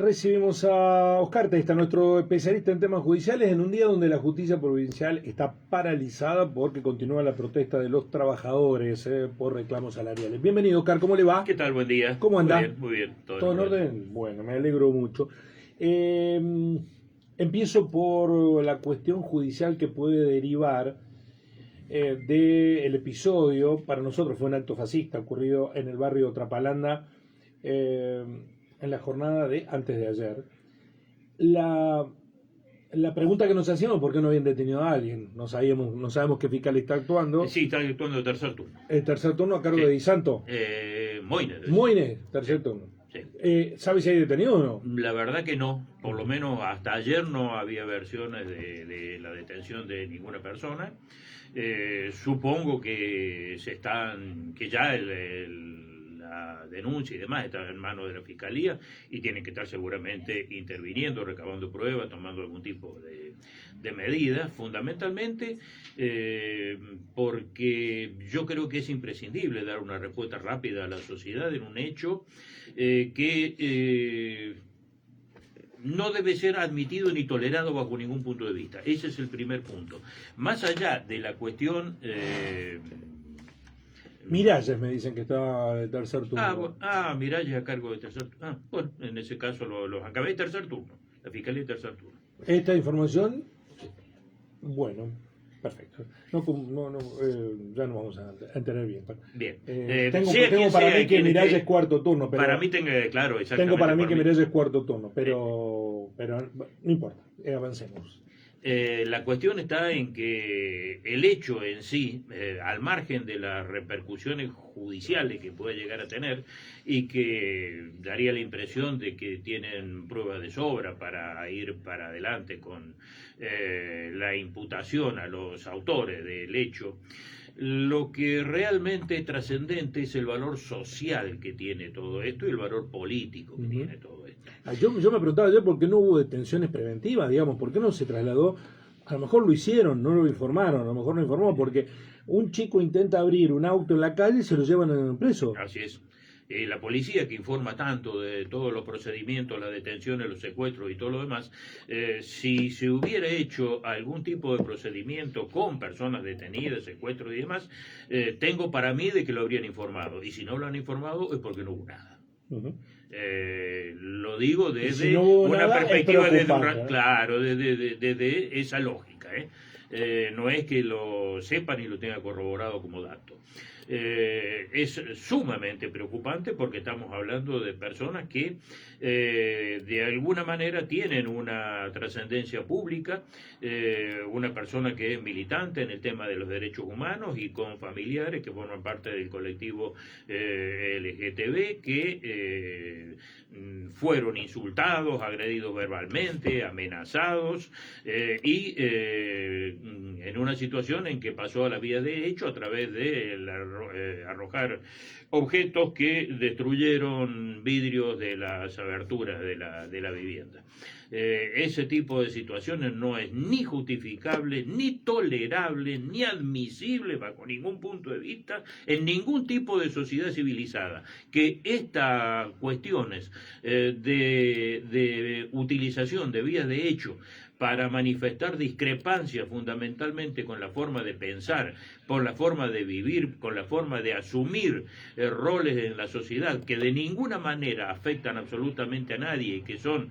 Recibimos a Oscar Testa, nuestro especialista en temas judiciales, en un día donde la justicia provincial está paralizada porque continúa la protesta de los trabajadores por reclamos salariales. Bienvenido, Oscar, ¿cómo le va? ¿Qué tal? Buen día. ¿Cómo anda? Muy bien. ¿Todo en orden? Bueno, me alegro mucho. Empiezo por la cuestión judicial que puede derivar del episodio. Para nosotros fue un acto fascista ocurrido en el barrio Trapalanda, en la jornada de antes de ayer. La pregunta que nos hacíamos, ¿por qué no habían detenido a alguien? No sabemos qué fiscal está actuando. Sí, está actuando el tercer turno. El tercer turno a cargo Sí. de Di Santo. Moiner. Tercer turno. Sí. ¿Sabe si hay detenido o no? La verdad que no. Por lo menos hasta ayer no había versiones de la detención de ninguna persona. Supongo que ya la denuncia y demás está en manos de la Fiscalía y tienen que estar seguramente interviniendo, recabando pruebas, tomando algún tipo de medidas, fundamentalmente porque yo creo que es imprescindible dar una respuesta rápida a la sociedad en un hecho que no debe ser admitido ni tolerado bajo ningún punto de vista. Ese es el primer punto. Más allá de la cuestión... Miralles me dicen que está de tercer turno. Miralles a cargo de tercer turno. Bueno, en ese caso los acabé de tercer turno. La Fiscalía de tercer turno. Esta información, bueno, perfecto. Ya no vamos a entender bien. Bien. Tengo para mí que Miralles es cuarto turno. Pero para mí claro, exactamente. Tengo para mí que Miralles es cuarto turno, pero no importa, avancemos. La cuestión está en que el hecho en sí, al margen de las repercusiones judiciales que puede llegar a tener y que daría la impresión de que tienen pruebas de sobra para ir para adelante con la imputación a los autores del hecho, lo que realmente es trascendente es el valor social que tiene todo esto y el valor político que tiene todo esto. Yo me preguntaba ayer por qué no hubo detenciones preventivas, digamos, por qué no se trasladó. A lo mejor lo hicieron, no lo informaron, a lo mejor no informó, porque un chico intenta abrir un auto en la calle y se lo llevan preso. Así es. La policía, que informa tanto de todos los procedimientos, las detenciones, los secuestros y todo lo demás, si se hubiera hecho algún tipo de procedimiento con personas detenidas, secuestros y demás, tengo para mí de que lo habrían informado. Y si no lo han informado es porque no hubo nada. Lo digo desde si no una nada, perspectiva desde esa lógica. No es que lo sepan y lo tenga corroborado como dato. Es sumamente preocupante porque estamos hablando de personas que de alguna manera tienen una trascendencia pública, una persona que es militante en el tema de los derechos humanos y con familiares que forman parte del colectivo LGTB que fueron insultados, agredidos verbalmente, amenazados y en una situación en que pasó a la vía de hecho a través de arrojar objetos que destruyeron vidrios de las aberturas de la vivienda. Ese tipo de situaciones no es ni justificable, ni tolerable, ni admisible bajo ningún punto de vista en ningún tipo de sociedad civilizada. Que estas cuestiones de utilización de vías de hecho para manifestar discrepancias fundamentalmente con la forma de pensar, con la forma de vivir, con la forma de asumir roles en la sociedad que de ninguna manera afectan absolutamente a nadie y que son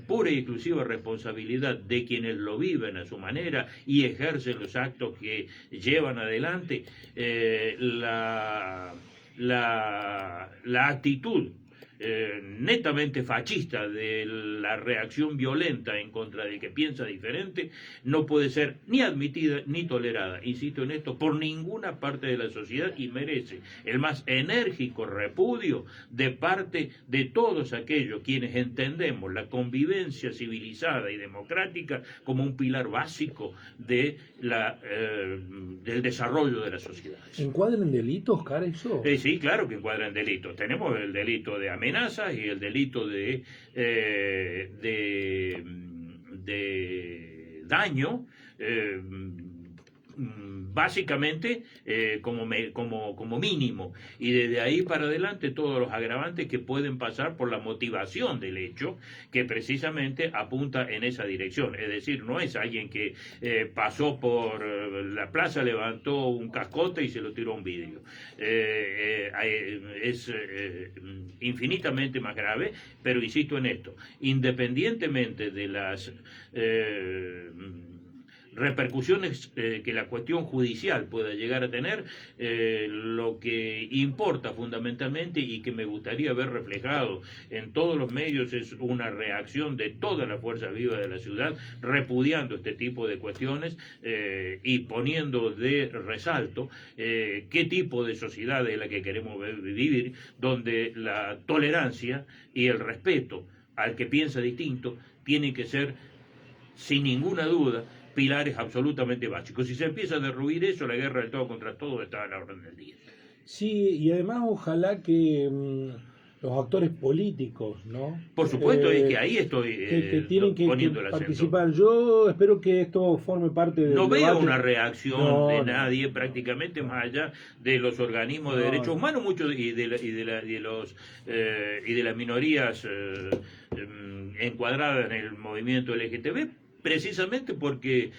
pura y exclusiva responsabilidad de quienes lo viven a su manera y ejercen los actos que llevan adelante, la actitud netamente fascista de la reacción violenta en contra del que piensa diferente no puede ser ni admitida ni tolerada, insisto en esto, por ninguna parte de la sociedad y merece el más enérgico repudio de parte de todos aquellos quienes entendemos la convivencia civilizada y democrática como un pilar básico del desarrollo de las sociedades. ¿Encuadran delitos, Oscar, eso? Sí, claro que encuadran delitos. Tenemos el delito de amenazas y el delito de básicamente como mínimo, y desde ahí para adelante todos los agravantes que pueden pasar por la motivación del hecho, que precisamente apunta en esa dirección. Es decir, no es alguien que pasó por la plaza, levantó un cascote y se lo tiró a un vidrio. Es infinitamente más grave, pero insisto en esto, independientemente de las repercusiones que la cuestión judicial pueda llegar a tener, lo que importa fundamentalmente y que me gustaría ver reflejado en todos los medios es una reacción de todas las fuerzas vivas de la ciudad repudiando este tipo de cuestiones y poniendo de resalto qué tipo de sociedad es la que queremos vivir, donde la tolerancia y el respeto al que piensa distinto tienen que ser, sin ninguna duda, pilares absolutamente básicos. Si se empieza a derruir eso, la guerra del todo contra todo está a la orden del día. Sí, y además ojalá que los actores políticos, ¿no? Por supuesto, es que ahí estoy que tienen que poniendo el acento. participar. Yo espero que esto forme parte del No veo debate. una reacción de nadie, prácticamente más allá de los organismos de derechos humanos, muchos y de las minorías encuadradas en el movimiento LGTB, precisamente porque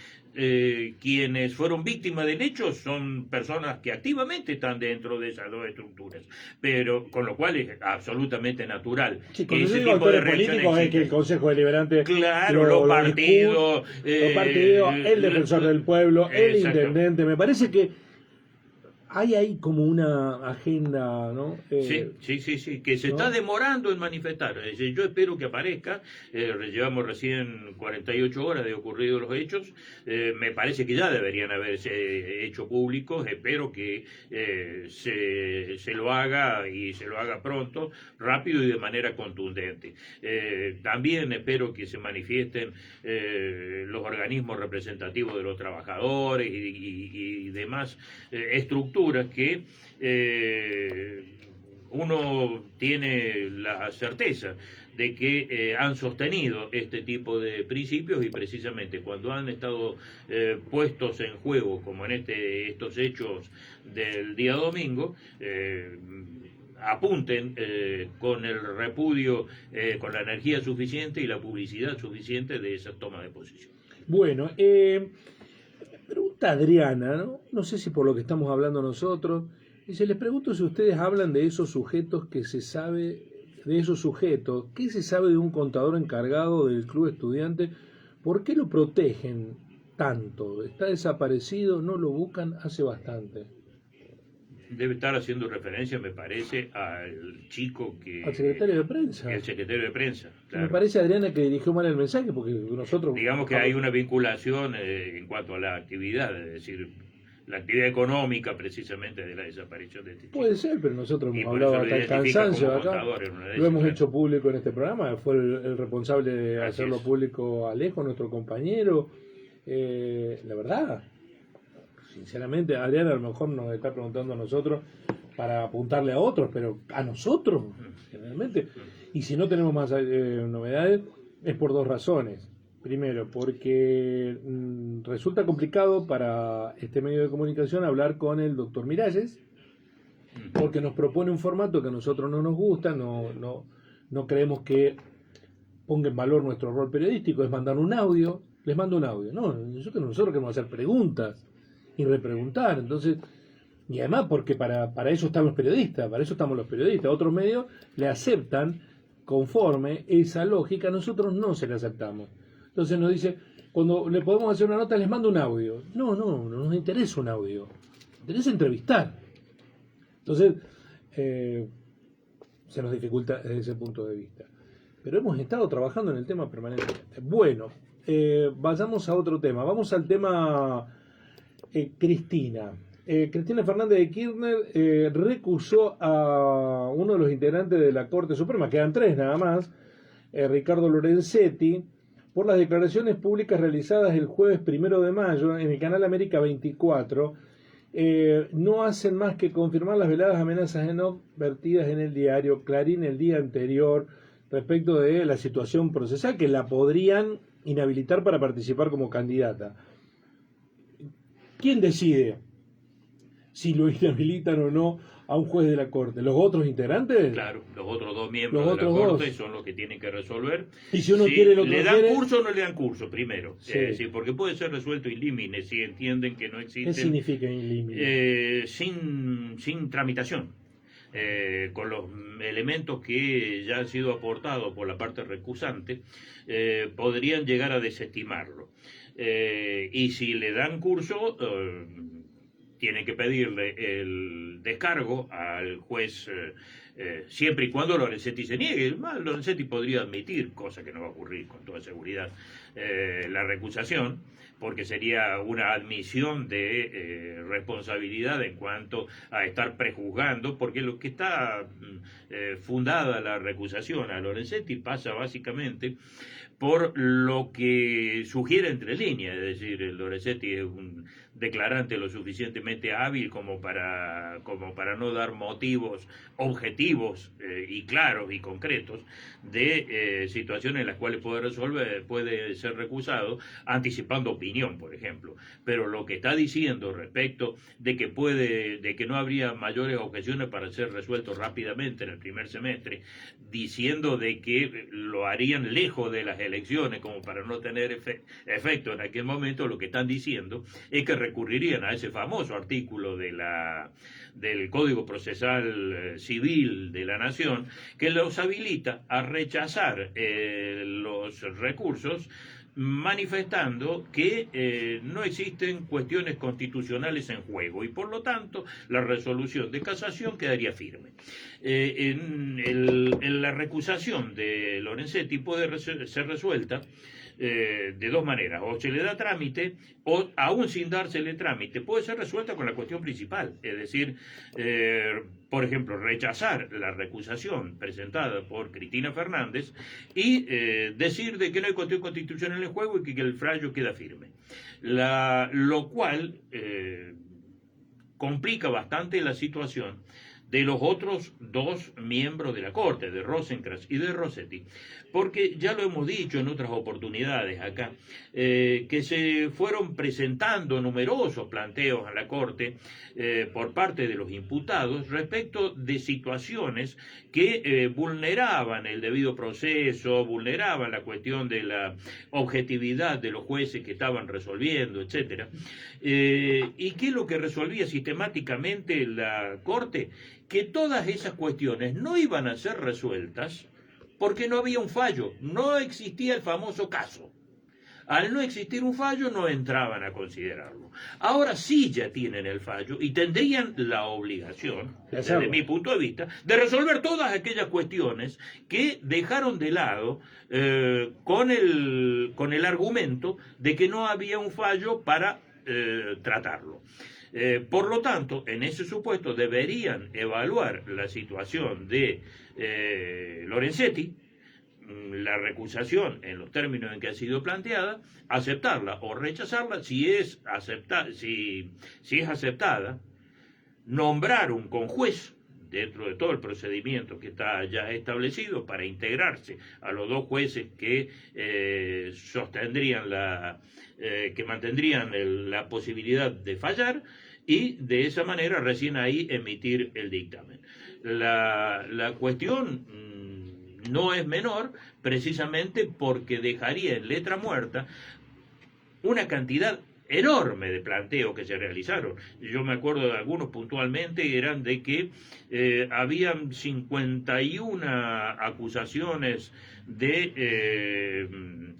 quienes fueron víctimas del hecho son personas que activamente están dentro de esas dos estructuras, pero con lo cual es absolutamente natural Sí, que ese tipo tipo de políticos reacciones es que el Consejo Deliberante, claro, los partidos, el defensor del pueblo, el exacto. intendente, me parece que hay ahí como una agenda, ¿no? Sí, que se está demorando en manifestar. Es decir, yo espero que aparezca. Llevamos recién 48 horas de ocurridos los hechos. Me parece que ya deberían haberse hecho públicos. Espero que se lo haga y se lo haga pronto, rápido y de manera contundente. También espero que se manifiesten los organismos representativos de los trabajadores y demás estructuras que uno tiene la certeza de que han sostenido este tipo de principios, y precisamente cuando han estado puestos en juego, como en estos hechos del día domingo, apunten con el repudio, con la energía suficiente y la publicidad suficiente de esas tomas de posición. Bueno, pregunta Adriana, ¿no? No sé si por lo que estamos hablando nosotros. Dice, les pregunto si ustedes hablan de esos sujetos ¿qué se sabe de un contador encargado del club estudiante? ¿Por qué lo protegen tanto? ¿Está desaparecido? ¿No lo buscan hace bastante? Debe estar haciendo referencia, me parece, al chico al secretario de prensa. El secretario de prensa, claro. Me parece, Adriana, que dirigió mal el mensaje, porque nosotros... Digamos que hay una vinculación en cuanto a la actividad, es decir, la actividad económica precisamente de la desaparición de este chico. Puede ser, pero nosotros hemos hablado hasta el cansancio acá. Lo hemos hecho público en este programa. Fue el responsable de hacerlo público Alejo, nuestro compañero. La verdad, sinceramente, Adriana a lo mejor nos está preguntando a nosotros para apuntarle a otros, pero a nosotros, generalmente. Y si no tenemos más novedades, es por dos razones. Primero, porque resulta complicado para este medio de comunicación hablar con el doctor Miralles, porque nos propone un formato que a nosotros no nos gusta, no creemos que ponga en valor nuestro rol periodístico, es mandar un audio, les mando un audio. No, nosotros queremos hacer preguntas y repreguntar, entonces, y además porque para eso están los periodistas, para eso estamos los periodistas. Otros medios le aceptan conforme esa lógica, nosotros no se la aceptamos. Entonces nos dice, cuando le podemos hacer una nota, les mando un audio. No nos interesa un audio, nos interesa entrevistar. Entonces, se nos dificulta desde ese punto de vista. Pero hemos estado trabajando en el tema permanentemente. Bueno, vayamos a otro tema. Vamos al tema Cristina. Cristina Fernández de Kirchner recusó a uno de los integrantes de la Corte Suprema, quedan tres nada más, Ricardo Lorenzetti, por las declaraciones públicas realizadas el jueves 1 de mayo en el canal América 24, no hacen más que confirmar las veladas amenazas en off vertidas en el diario Clarín el día anterior respecto de la situación procesal, que la podrían inhabilitar para participar como candidata. ¿Quién decide si lo inhabilitan o no a un juez de la Corte. ¿Los otros integrantes? Claro, los otros dos miembros Los de la otros Corte dos. son los que tienen que resolver. Y si uno si quiere, el otro le dan quiere. curso o no le dan curso, primero. Sí. Sí, porque puede ser resuelto in limine si entienden que no ¿Qué existen significa in limine? sin tramitación. Con los elementos que ya han sido aportados por la parte recusante, podrían llegar a desestimarlo. Y si le dan curso, tiene que pedirle el descargo al juez, siempre y cuando Lorenzetti se niegue. Lorenzetti podría admitir, cosa que no va a ocurrir con toda seguridad, la recusación, porque sería una admisión de responsabilidad en cuanto a estar prejuzgando, porque lo que está fundada la recusación a Lorenzetti pasa básicamente por lo que sugiere entre líneas, es decir, el Lorenzetti es un declarante lo suficientemente hábil como para no dar motivos objetivos y claros y concretos de situaciones en las cuales puede ser recusado, anticipando opinión, por ejemplo. Pero lo que está diciendo respecto de que no habría mayores objeciones para ser resuelto rápidamente en el primer semestre, diciendo de que lo harían lejos de las elecciones como para no tener efecto en aquel momento, lo que están diciendo es que recurrirían a ese famoso artículo del Código Procesal Civil de la Nación, que los habilita a rechazar los recursos, manifestando que no existen cuestiones constitucionales en juego y por lo tanto la resolución de casación quedaría firme. En la recusación de Lorenzetti puede ser resuelta de dos maneras: o se le da trámite, o aún sin dársele trámite puede ser resuelta con la cuestión principal, es decir, por ejemplo, rechazar la recusación presentada por Cristina Fernández y decir de que no hay cuestión constitucional en juego y que el fallo queda firme, lo cual complica bastante la situación de los otros dos miembros de la Corte, de Rosenkrantz y de Rossetti, porque ya lo hemos dicho en otras oportunidades acá, que se fueron presentando numerosos planteos a la Corte por parte de los imputados respecto de situaciones que vulneraban el debido proceso, vulneraban la cuestión de la objetividad de los jueces que estaban resolviendo, etcétera. ¿Y qué es lo que resolvía sistemáticamente la Corte? Que todas esas cuestiones no iban a ser resueltas porque no había un fallo, no existía el famoso caso. Al no existir un fallo no entraban a considerarlo. Ahora sí ya tienen el fallo y tendrían la obligación, desde mi punto de vista, de resolver todas aquellas cuestiones que dejaron de lado con el argumento de que no había un fallo para tratarlo. Por lo tanto, en ese supuesto deberían evaluar la situación de Lorenzetti, la recusación en los términos en que ha sido planteada, aceptarla o rechazarla. Si es aceptada, nombrar un conjuez dentro de todo el procedimiento que está ya establecido para integrarse a los dos jueces que que mantendrían la posibilidad de fallar, y de esa manera recién ahí emitir el dictamen. La cuestión no es menor, precisamente porque dejaría en letra muerta una cantidad enorme de planteos que se realizaron. Yo me acuerdo de algunos puntualmente, eran de que habían 51 acusaciones de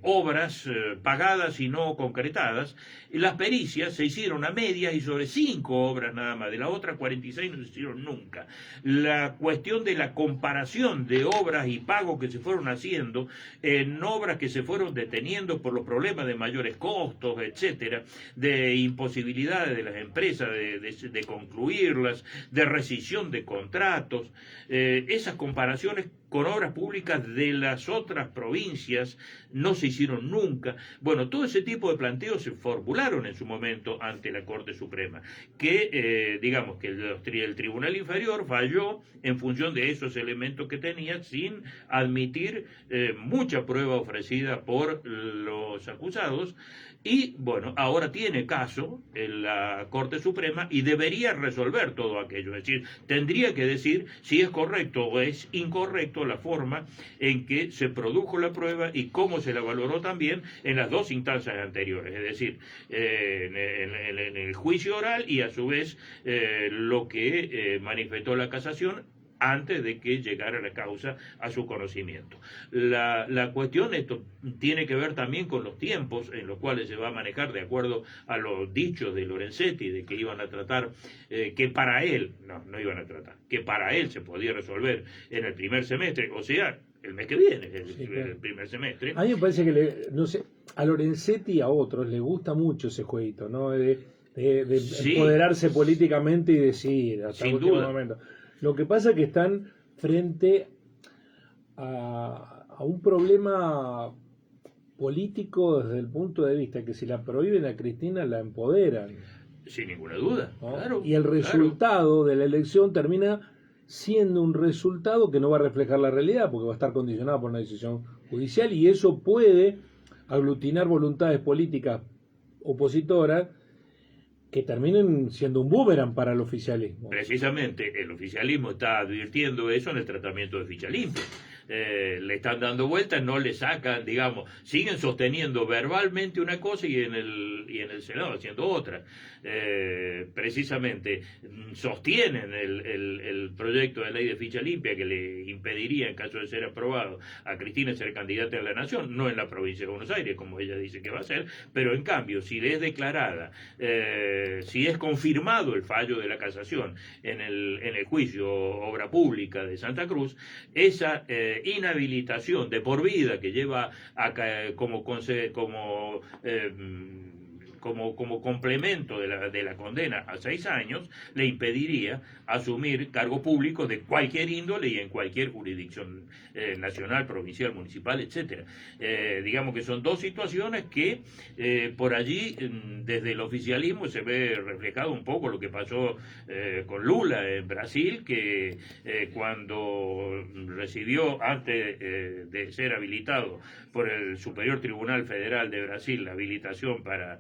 obras pagadas y no concretadas, y las pericias se hicieron a medias y sobre 5 obras nada más, de las otras 46 no se hicieron nunca. La cuestión de la comparación de obras y pagos que se fueron haciendo en obras que se fueron deteniendo por los problemas de mayores costos, etcétera, de imposibilidades de las empresas de concluirlas, de rescisión de contratos, esas comparaciones con obras públicas de las otras provincias no se hicieron nunca. Bueno, todo ese tipo de planteos se formularon en su momento ante la Corte Suprema, que digamos que el Tribunal Inferior falló en función de esos elementos que tenía, sin admitir mucha prueba ofrecida por los acusados, Y bueno, ahora tiene caso en la Corte Suprema y debería resolver todo aquello. Es decir, tendría que decir si es correcto o es incorrecto la forma en que se produjo la prueba y cómo se la valoró también en las dos instancias anteriores. Es decir, en el juicio oral y a su vez lo que manifestó la casación antes de que llegara la causa a su conocimiento. La cuestión, esto tiene que ver también con los tiempos en los cuales se va a manejar de acuerdo a los dichos de Lorenzetti, de que iban a tratar, que para él, no iban a tratar, que para él se podía resolver en el primer semestre, o sea, el mes que viene, el primer semestre. A mí me parece que, no sé, a Lorenzetti y a otros les gusta mucho ese jueguito, ¿no? De Sí, empoderarse políticamente y decir hasta sin el último duda. momento. Lo que pasa es que están frente a un problema político desde el punto de vista que si la prohíben a Cristina la empoderan, Sin ninguna duda, ¿no? claro. Y el resultado de la elección termina siendo un resultado que no va a reflejar la realidad porque va a estar condicionado por una decisión judicial y eso puede aglutinar voluntades políticas opositoras que terminen siendo un boomerang para el oficialismo. Precisamente el oficialismo está advirtiendo eso en el tratamiento de ficha limpia. Le están dando vueltas, no le sacan, digamos, siguen sosteniendo verbalmente una cosa y en el Senado haciendo otra. Precisamente sostienen el proyecto de ley de ficha limpia que le impediría, en caso de ser aprobado, a Cristina ser candidata a la Nación, no en la provincia de Buenos Aires, como ella dice que va a ser, pero en cambio, si le es declarada, si es confirmado el fallo de la casación en el juicio Obra Pública de Santa Cruz, esa inhabilitación de por vida que lleva como complemento de la condena a 6 años, le impediría asumir cargo público de cualquier índole y en cualquier jurisdicción nacional, provincial, municipal, etcétera. Digamos que son dos situaciones que por allí, desde el oficialismo, se ve reflejado un poco lo que pasó con Lula en Brasil, que cuando recibió, antes de ser habilitado por el Superior Tribunal Federal de Brasil, la habilitación para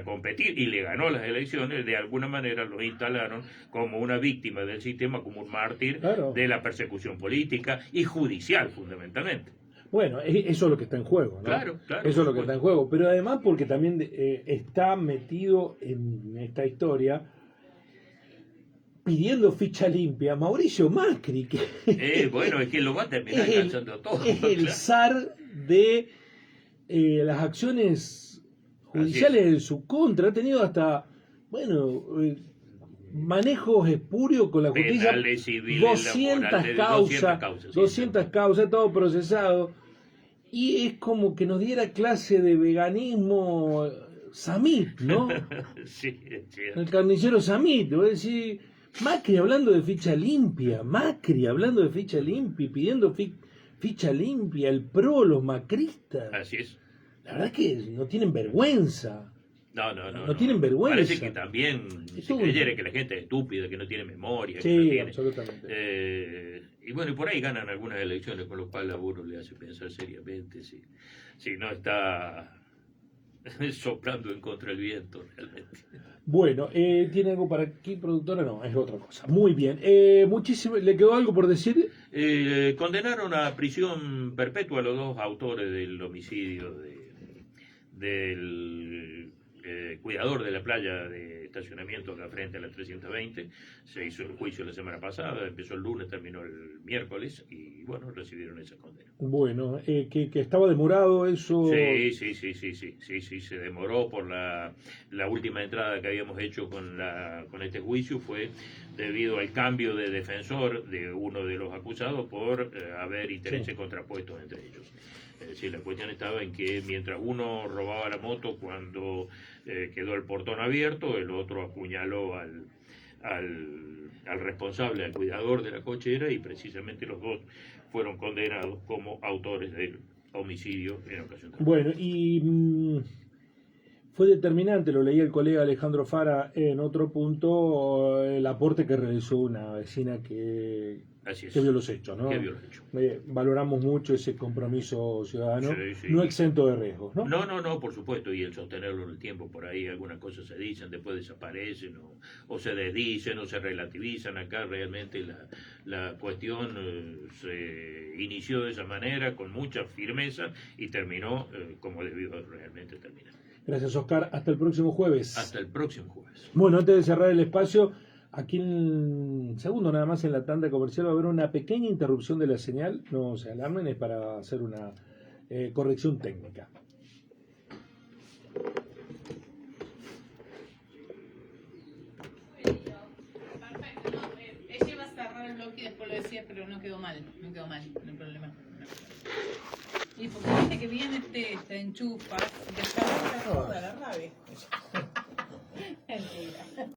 competir y le ganó las elecciones, de alguna manera lo instalaron como una víctima del sistema, como un mártir de la persecución política y judicial fundamentalmente. Bueno, eso es lo que está en juego, ¿no? Claro, eso es lo que está en juego, pero además porque también está metido en esta historia pidiendo ficha limpia Mauricio Macri, que bueno, es que lo va a terminar alcanzando todo. es el zar de las acciones judiciales en su contra. Ha tenido hasta, bueno, manejos espurios con la justicia. Penales, civiles, 200 laborales, causas, 200 causas, todo procesado. Y es como que nos diera clase de veganismo Samit, ¿no? Sí, es cierto. El carnicero Samit, voy a decir, Macri hablando de ficha limpia, pidiendo ficha limpia, el PRO, los macristas. Así es. La verdad es que no tienen vergüenza. No tienen vergüenza. Parece que también se creyera que la gente es estúpida, que no tiene memoria. Sí, que no tiene, absolutamente. y bueno, y por ahí ganan algunas elecciones, con lo cual a uno le hace pensar seriamente si no está soplando en contra del viento realmente. Bueno, ¿tiene algo para aquí, productora? No, es otra cosa. Muy bien. Muchísimo. ¿Le quedó algo por decir? Condenaron a prisión perpetua a los dos autores del homicidio del cuidador de la playa de estacionamiento acá frente a la 320. Se hizo el juicio la semana pasada, empezó el lunes, terminó el miércoles y bueno, recibieron esa condena. Bueno, que estaba demorado eso. Sí, se demoró por la última entrada que habíamos hecho con este juicio, fue debido al cambio de defensor de uno de los acusados por haber intereses contrapuestos entre ellos. Es decir, la cuestión estaba en que mientras uno robaba la moto cuando quedó el portón abierto, el otro apuñaló al responsable, al cuidador de la cochera, y precisamente los dos fueron condenados como autores del homicidio en ocasión de... Bueno, y Fue determinante, lo leía el colega Alejandro Fara en otro punto, el aporte que realizó una vecina que vio los hechos, ¿no? Que vio los hechos. Valoramos mucho ese compromiso ciudadano, Sí. no exento de riesgos, ¿no? No, por supuesto, y el sostenerlo en el tiempo, por ahí algunas cosas se dicen, después desaparecen, o se desdicen, o se relativizan. Acá realmente la cuestión se inició de esa manera, con mucha firmeza, y terminó como debió realmente terminar. Gracias, Oscar. Hasta el próximo jueves. Hasta el próximo jueves. Bueno, antes de cerrar el espacio, aquí en segundo nada más en la tanda comercial va a haber una pequeña interrupción de la señal. No se alarmen, es para hacer una corrección técnica. Perfecto, no, ella iba a cerrar el bloque y después lo decía, pero no quedó mal, no hay problema. Y porque viste que viene te enchufa, te está la rabia. Mentira.